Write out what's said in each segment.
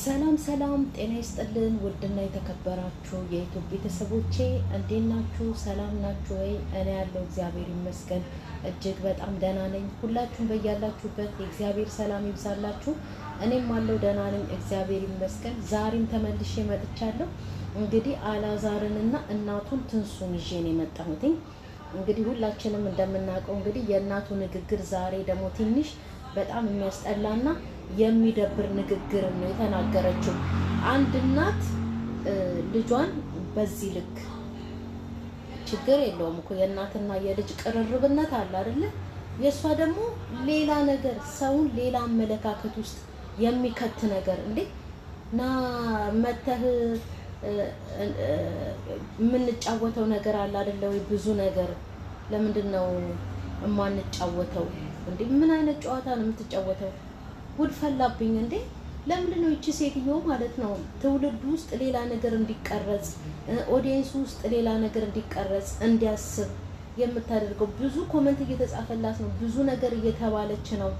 ሰላም ሰላም ጤና ይስጥልን ውድና የተከበራችሁ የዩቲዩብ ቤተሰቦቼ እንዴት ናችሁ? ሰላም ናችሁ ወይ? እኔ ያለው እግዚአብሔር ይመስገን እጅግ በጣም ደህና ነኝ። ሁላችሁም በያላችሁበት የእግዚአብሔር ሰላም ይብዛላችሁ። እኔም አለው ደህና ነኝ እግዚአብሔር ይመስገን። ዛሬም ተመልሼ መጥቻለሁ። እንግዲህ አላዛርንና እናቱን ትንሱን ይዤ ነው የመጣሁት። እንግዲህ ሁላችንም እንደምናውቀው እንግዲህ የእናቱ ንግግር ዛሬ ደግሞ ትንሽ በጣም የሚያስጠላና የሚደብር ንግግር ነው የተናገረችው። አንድ እናት ልጇን በዚህ ልክ ችግር የለውም እኮ የእናትና የልጅ ቅርርብነት አለ አይደለ? የእሷ ደግሞ ሌላ ነገር ሰውን ሌላ አመለካከት ውስጥ የሚከት ነገር እንዴ! ና መተህ የምንጫወተው ነገር አለ አይደለ ወይ? ብዙ ነገር ለምንድን ነው የማንጫወተው እንዴ? ምን አይነት ጨዋታ ነው የምትጫወተው? ጉድ ፈላብኝ እንዴ! ለምንድን ነው እቺ ሴትዮ ማለት ነው ትውልድ ውስጥ ሌላ ነገር እንዲቀረጽ ኦዲየንስ ውስጥ ሌላ ነገር እንዲቀረጽ እንዲያስብ የምታደርገው? ብዙ ኮሜንት እየተጻፈላት ነው፣ ብዙ ነገር እየተባለች ነው።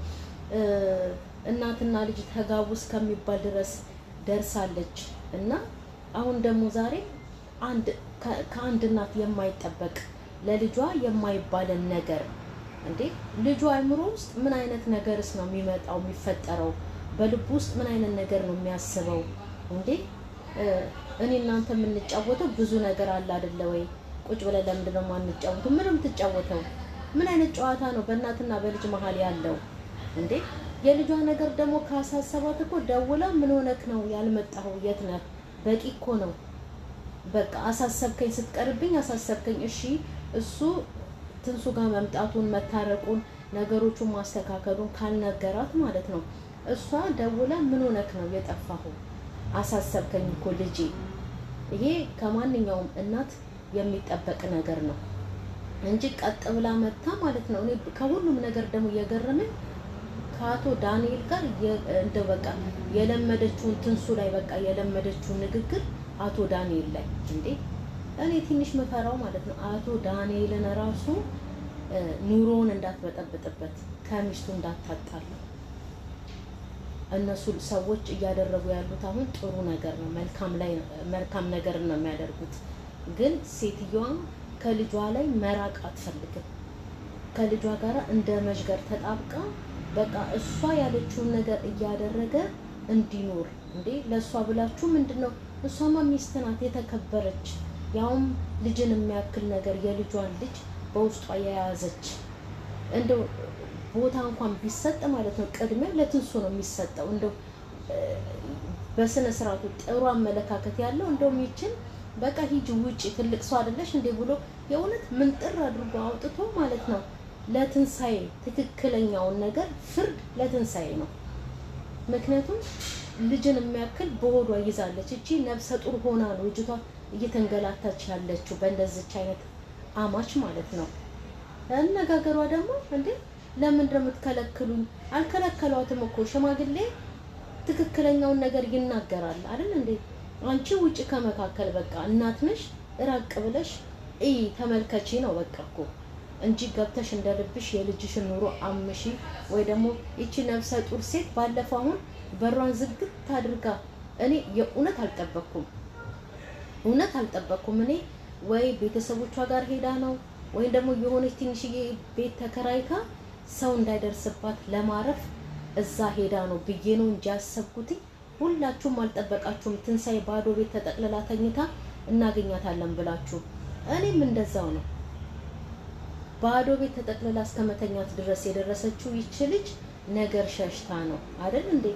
እናትና ልጅ ተጋቡ እስከሚባል ድረስ ደርሳለች። እና አሁን ደግሞ ዛሬ ከአንድ እናት የማይጠበቅ ለልጇ የማይባልን ነገር እንዴ! ልጁ አይምሮ ውስጥ ምን አይነት ነገርስ ነው የሚመጣው የሚፈጠረው? በልቡ ውስጥ ምን አይነት ነገር ነው የሚያስበው? እንዴ እኔ እናንተ የምንጫወተው ብዙ ነገር አለ አይደለ ወይ? ቁጭ ብለን ለምንድን ነው የማንጫወተው? ምን የምትጫወተው? ምን አይነት ጨዋታ ነው በእናትና በልጅ መሀል ያለው? እንዴ የልጇ ነገር ደግሞ ካሳሰባት እኮ ደውላ ምን ሆነክ ነው ያልመጣኸው? የት ነህ? በቂ እኮ ነው። በቃ አሳሰብከኝ፣ ስትቀርብኝ አሳሰብከኝ። እሺ እሱ ትንሱ ጋር መምጣቱን መታረቁን ነገሮቹን ማስተካከሉን ካልነገራት ማለት ነው እሷ ደውላ ምን ሆነክ ነው የጠፋኸው? አሳሰብከኝ እኮ ልጄ። ይሄ ከማንኛውም እናት የሚጠበቅ ነገር ነው እንጂ ቀጥ ብላ መታ ማለት ነው። እኔ ከሁሉም ነገር ደግሞ የገረመኝ ከአቶ ዳንኤል ጋር እንደው በቃ የለመደችውን ትንሱ ላይ በቃ የለመደችውን ንግግር አቶ ዳንኤል ላይ እንዴ! እኔ ትንሽ መፈራው ማለት ነው አቶ ዳንኤልን ራሱ ኑሮውን እንዳትበጠብጥበት ከሚስቱ እንዳታጣሉ። እነሱ ሰዎች እያደረጉ ያሉት አሁን ጥሩ ነገር ነው፣ መልካም ነገር ነው የሚያደርጉት። ግን ሴትዮዋ ከልጇ ላይ መራቅ አትፈልግም። ከልጇ ጋር እንደ መዥገር ተጣብቃ በቃ እሷ ያለችውን ነገር እያደረገ እንዲኖር እንዴ! ለእሷ ብላችሁ ምንድነው? እሷማ ሚስት ናት የተከበረች፣ ያውም ልጅን የሚያክል ነገር የልጇን ልጅ በውስጧ የያዘች። እንደው ቦታ እንኳን ቢሰጥ ማለት ነው ቅድሚያ ለትንሱ ነው የሚሰጠው። እንደው በስነ ስርዓቱ ጥሩ አመለካከት ያለው እንደው ይችን በቃ ሂጂ ውጪ ትልቅ ሰው አይደለሽ እንዴ ብሎ የእውነት ምንጥር አድርጎ አውጥቶ ማለት ነው ለትንሳኤ ትክክለኛውን ነገር ፍርድ ለትንሳኤ ነው። ምክንያቱም ልጅን የሚያክል በሆዷ ይዛለች። እቺ ነፍሰ ጡር ሆና ነው ልጅቷ እየተንገላታች ያለችው በእንደዚች አይነት አማች ማለት ነው። አነጋገሯ ደግሞ እንዴ ለምን እንደምትከለክሉኝ? አልከለከሏትም እኮ ሽማግሌ ትክክለኛውን ነገር ይናገራል አይደል እንዴ? አንቺ ውጪ ከመካከል በቃ እናት ነሽ፣ ራቅ ብለሽ ተመልከቺ ነው በቃ እኮ እንጂ ገብተሽ እንደልብሽ የልጅሽን ኑሮ አምሺ። ወይ ደግሞ እቺ ነፍሰ ጡር ሴት ባለፈው አሁን በሯን ዝግት አድርጋ እኔ የእውነት አልጠበቅኩም። እኔ ወይ ቤተሰቦቿ ጋር ሄዳ ነው ወይ ደግሞ የሆነች ትንሽዬ ቤት ተከራይታ ሰው እንዳይደርስባት ለማረፍ እዛ ሄዳ ነው ብዬ ነው እንጂ ያሰብኩት። ሁላችሁም አልጠበቃችሁም። ትንሳኤ ባዶ ቤት ተጠቅልላ ተኝታ እናገኛታለን ብላችሁ፣ እኔም እንደዛው ነው። ባዶ ቤት ተጠቅልላ እስከመተኛት ድረስ የደረሰችው ይች ልጅ ነገር ሸሽታ ነው አይደል እንዴ?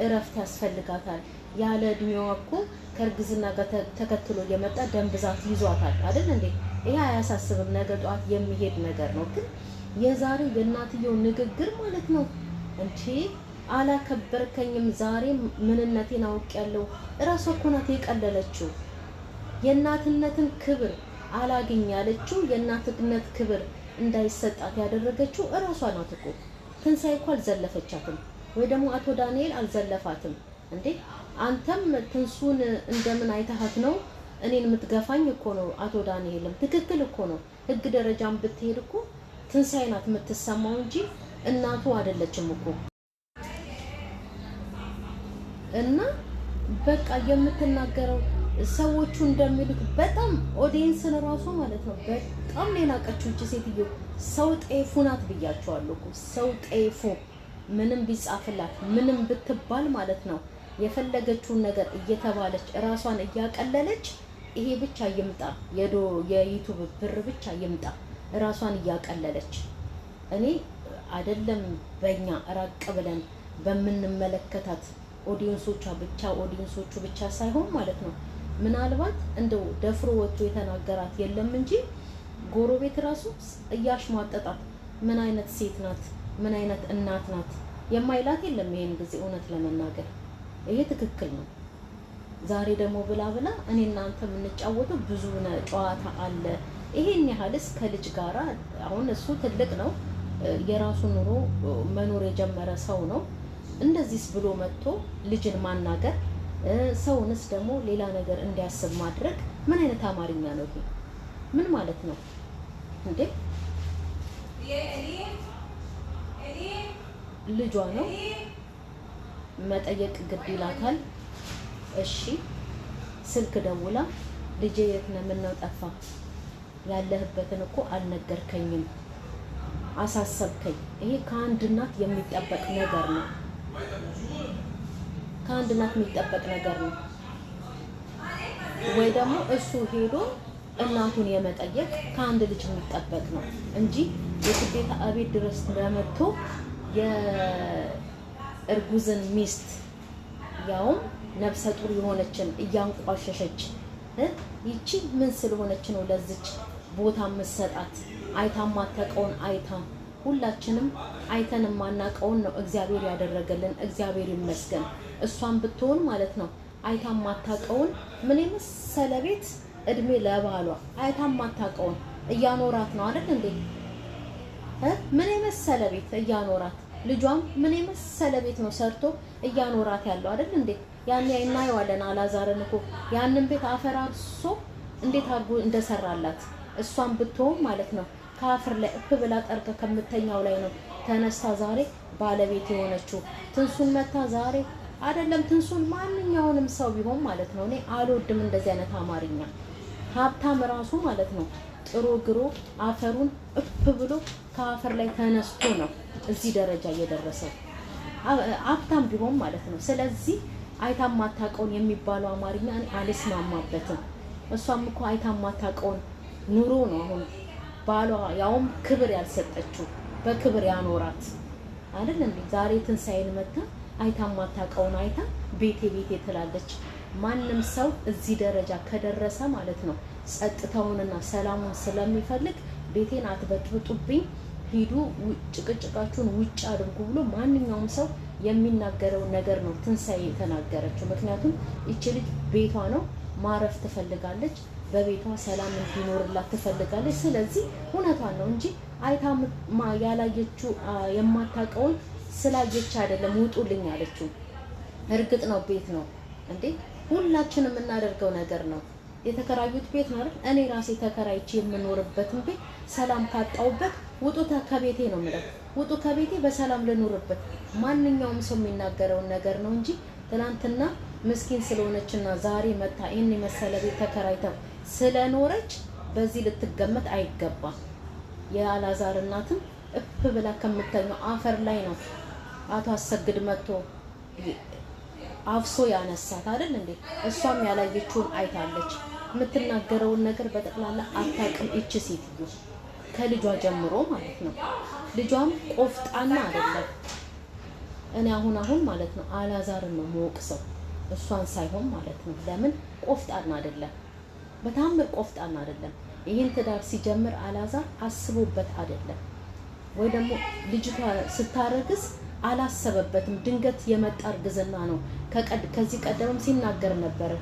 እረፍት ያስፈልጋታል። ያለ እድሜዋ እኮ ከእርግዝና ጋር ተከትሎ የመጣ ደም ብዛት ይዟታል አይደል እንዴ? ይሄ አያሳስብም፣ ነገ ጧት የሚሄድ ነገር ነው። ግን የዛሬው የእናትየው ንግግር ማለት ነው እንዴ አላከበርከኝም፣ ዛሬ ምንነቴን አውቄያለሁ። እራሷ እኮ ናት የቀለለችው። የእናትነትን ክብር አላገኝ ያለችው የእናትነት ክብር እንዳይሰጣት ያደረገችው እራሷ ናት እኮ። ትንሳኤ እኮ አልዘለፈቻትም፣ ወይ ደግሞ አቶ ዳንኤል አልዘለፋትም እንዴ? አንተም ትንሱን እንደምን አይተሃት ነው እኔን የምትገፋኝ እኮ ነው። አቶ ዳንኤልም ትክክል እኮ ነው። ህግ ደረጃም ብትሄድ እኮ ትንሳኤ ናት የምትሰማው እንጂ እናቱ አይደለችም እኮ። እና በቃ የምትናገረው ሰዎቹ እንደሚሉት በጣም ኦዲየንስን ራሱ ማለት ነው በጣም ሌናቀችው እቺ ሴትዮ። ሰው ጤፉ ናት ብያቸዋለሁ እኮ ሰው ጤፉ። ምንም ቢጻፍላት ምንም ብትባል ማለት ነው የፈለገችውን ነገር እየተባለች ራሷን እያቀለለች ይሄ ብቻ ይምጣ የዩቲዩብ ብር ብቻ ይምጣ ራሷን እያቀለለች። እኔ አይደለም በእኛ ራቅ ብለን በምንመለከታት ኦዲየንሶቹ ብቻ ሳይሆን ማለት ነው ምናልባት እንደው ደፍሮ ወጥቶ የተናገራት የለም እንጂ ጎረቤት ራሱ እያሽሟጠጣት ምን አይነት ሴት ናት፣ ምን አይነት እናት ናት የማይላት የለም። ይሄን ጊዜ እውነት ለመናገር ይሄ ትክክል ነው። ዛሬ ደግሞ ብላ እኔ እናንተ የምንጫወተው ብዙ ጨዋታ አለ። ይሄን ያህልስ ከልጅ ጋራ አሁን እሱ ትልቅ ነው፣ የራሱ ኑሮ መኖር የጀመረ ሰው ነው። እንደዚህስ ብሎ መጥቶ ልጅን ማናገር፣ ሰውንስ ደግሞ ሌላ ነገር እንዲያስብ ማድረግ ምን አይነት አማርኛ ነው ይሄ? ምን ማለት ነው እንዴ? ልጇ ነው መጠየቅ ግድ ይላታል። እሺ ስልክ ደውላ ልጄ የት ነህ? ምነው ጠፋ? ያለህበትን እኮ አልነገርከኝም፣ አሳሰብከኝ። ይሄ ከአንድ እናት የሚጠበቅ ነገር ነው። ከአንድ እናት የሚጠበቅ ነገር ነው። ወይ ደግሞ እሱ ሄዶ እናቱን የመጠየቅ ከአንድ ልጅ የሚጠበቅ ነው እንጂ የግዴታ አቤት ድረስ ለመጥቶ የእርጉዝን ሚስት ያውም ነፍሰ ጡር የሆነችን እያንቋሸሸች ይቺ ምን ስለሆነች ነው ለዚች ቦታ መሰጣት? አይታ ማታውቀውን አይታ ሁላችንም አይተን ማናውቀውን ነው እግዚአብሔር ያደረገልን። እግዚአብሔር ይመስገን። እሷን ብትሆን ማለት ነው አይታ ማታውቀውን ምን የመሰለ ቤት እድሜ ለባሏ አይታ ማታውቀውን እያኖራት ነው አይደል እንዴ? ምን የመሰለ ቤት እያኖራት፣ ልጇም ምን የመሰለ ቤት ነው ሰርቶ እያኖራት ያለው አይደል እንዴ? ያኔ እናየዋለን። አላዛርን እኮ ያንን ቤት አፈራርሶ እንዴት አድርጎ እንደሰራላት እሷን ብትሆን ማለት ነው ከአፈር ላይ እፍ ብላ ጠርቀ ከምተኛው ላይ ነው ተነስታ ዛሬ ባለቤት የሆነችው። ትንሱን መታ ዛሬ አይደለም ትንሱን ማንኛውንም ሰው ቢሆን ማለት ነው እኔ አልወድም እንደዚህ አይነት አማርኛ። ሀብታም ራሱ ማለት ነው ጥሮ ግሮ አፈሩን እፍ ብሎ ከአፈር ላይ ተነስቶ ነው እዚህ ደረጃ እየደረሰው ሀብታም ቢሆን ማለት ነው። ስለዚህ አይታ ማታውቀውን የሚባለው አማርኛ እኔ አልስማማበትም። እሷም እኮ አይታ ማታውቀውን ኑሮ ነው አሁን ባሏ ያውም ክብር ያልሰጠችው በክብር ያኖራት አይደል እንዴ? ዛሬ ትንሳኤን መታ አይታ ማታውቀውን አይታ ቤቴ ትላለች። ማንም ሰው እዚህ ደረጃ ከደረሰ ማለት ነው ጸጥታውንና ሰላሙን ስለሚፈልግ ቤቴን አትበጥብጡብኝ፣ ሂዱ ጭቅጭቃችሁን ውጭ አድርጉ ብሎ ማንኛውም ሰው የሚናገረው ነገር ነው ትንሳኤ የተናገረችው። ምክንያቱም እቺ ልጅ ቤቷ ነው፣ ማረፍ ትፈልጋለች፣ በቤቷ ሰላም እንዲኖርላት ትፈልጋለች። ስለዚህ እውነቷን ነው እንጂ አይታ ያላየችው የማታውቀውን ስላየች አይደለም ውጡልኝ አለችው። እርግጥ ነው ቤት ነው እንዴ ሁላችንም የምናደርገው ነገር ነው። የተከራዩት ቤት ነው አይደል? እኔ ራሴ ተከራይቼ የምኖርበትን ቤት ሰላም ካጣውበት ውጡ ከቤቴ ነው የምለው። ውጡ ከቤቴ በሰላም ልኖርበት። ማንኛውም ሰው የሚናገረውን ነገር ነው እንጂ ትናንትና ምስኪን ስለሆነችና ዛሬ መታ ይሄን የመሰለ ቤት ተከራይተው ስለኖረች በዚህ ልትገመት አይገባም። የአላዛር እናትም እፍ ብላ ከምተኛው አፈር ላይ ነው አቶ አሰግድ መጥቶ አፍሶ ያነሳት አይደል እንዴ? እሷም ያላየችውን አይታለች። የምትናገረውን ነገር በጠቅላላ አታውቅም እቺ ሴትዮ ከልጇ ጀምሮ ማለት ነው። ልጇም ቆፍጣና አይደለም። እኔ አሁን ማለት ነው አላዛርን ነው የምወቅሰው እሷን ሳይሆን ማለት ነው። ለምን ቆፍጣና አይደለም? በታምር ቆፍጣና አይደለም። ይሄን ትዳር ሲጀምር አላዛር አስቦበት አይደለም፣ ወይ ደግሞ ልጅቷ ስታረግዝ አላሰበበትም። ድንገት የመጣ እርግዝና ነው። ከዚህ ቀደምም ሲናገር ነበር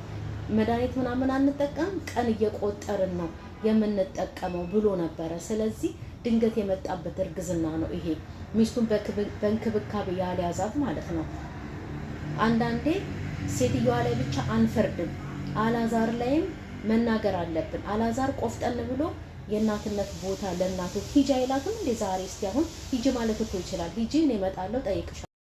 መድኃኒት ምናምን አንጠቀም፣ ቀን እየቆጠርን ነው የምንጠቀመው ብሎ ነበረ። ስለዚህ ድንገት የመጣበት እርግዝና ነው ይሄ። ሚስቱን በእንክብካቤ ያልያዛት ማለት ነው። አንዳንዴ ሴትዮዋ ላይ ብቻ አንፈርድም፣ አላዛር ላይም መናገር አለብን። አላዛር ቆፍጠን ብሎ የእናትነት ቦታ ለእናቱ ሂጂ አይላትም እንዴ? ዛሬ እስቲ አሁን ሂጂ ማለት እኮ ይችላል። ሂጂ እኔ እመጣለሁ ጠይቅሻለሁ